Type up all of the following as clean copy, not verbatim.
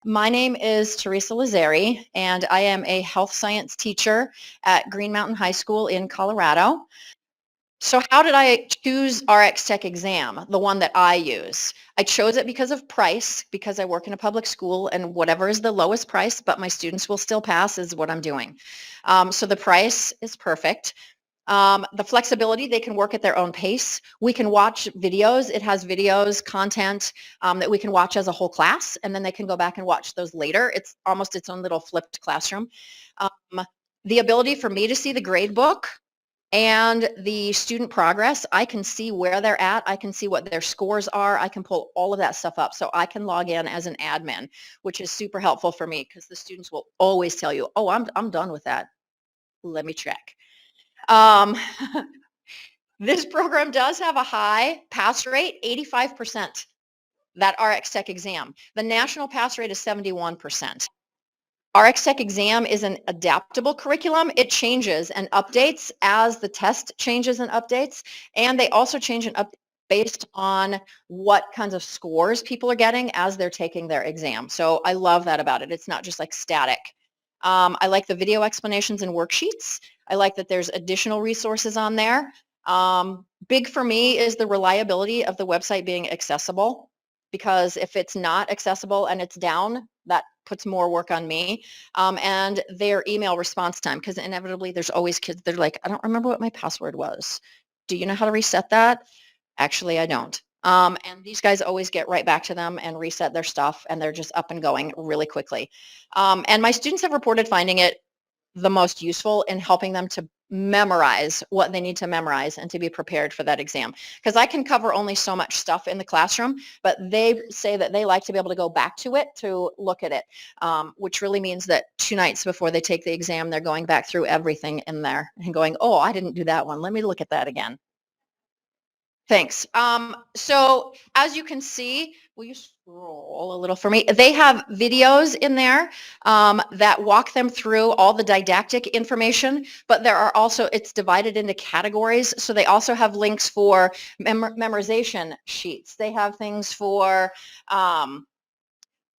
My name is Theresa Lazerri, and I am a health science teacher at Green Mountain High School in Colorado. So how did I choose RxTechExam, the one that I use? I chose it because of price, because I work in a public school, and whatever is the lowest price, but my students will still pass, is what I'm doing. So the price is perfect. The flexibility, they can work at their own pace. We can watch videos. It has videos, content that we can watch as a whole class, and then they can go back and watch those later. It's almost its own little flipped classroom. The ability for me to see the grade book and the student progress, I can see where they're at. I can see what their scores are. I can pull all of that stuff up so I can log in as an admin, which is super helpful for me because the students will always tell you, oh, I'm done with that. Let me check. Um, this program does have a high pass rate, 85%, that RxTechExam. The national pass rate is 71%. RxTechExam is an adaptable curriculum. It changes and updates as the test changes and updates. And they also change and update based on what kinds of scores people are getting as they're taking their exam. So I love that about it. It's not just like static. I like the video explanations and worksheets. I like that there's additional resources on there. Big for me is the reliability of the website being accessible, because if it's not accessible and it's down, that puts more work on me. And their email response time, because inevitably there's always kids that are like, I don't remember what my password was. Do you know how to reset that? Actually, I don't. And these guys always get right back to them and reset their stuff, and they're just up and going really quickly. And my students have reported finding it the most useful in helping them to memorize what they need to memorize and to be prepared for that exam. Because I can cover only so much stuff in the classroom, but they say that they like to be able to go back to it to look at it, which really means that 2 nights before they take the exam, they're going back through everything in there and going, oh, I didn't do that one. Let me look at that again. Thanks. So as you can see, will you scroll a little for me? They have videos in there that walk them through all the didactic information, but there are also, it's divided into categories. So they also have links for memorization sheets. They have things for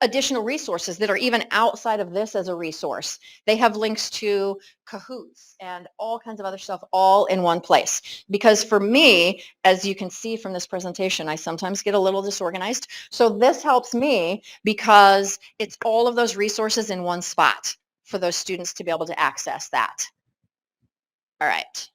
additional resources that are even outside of this as a resource. They have links to Kahoots and all kinds of other stuff all in one place. Because for me, as you can see from this presentation, I sometimes get a little disorganized. So this helps me because it's all of those resources in one spot for those students to be able to access that. All right.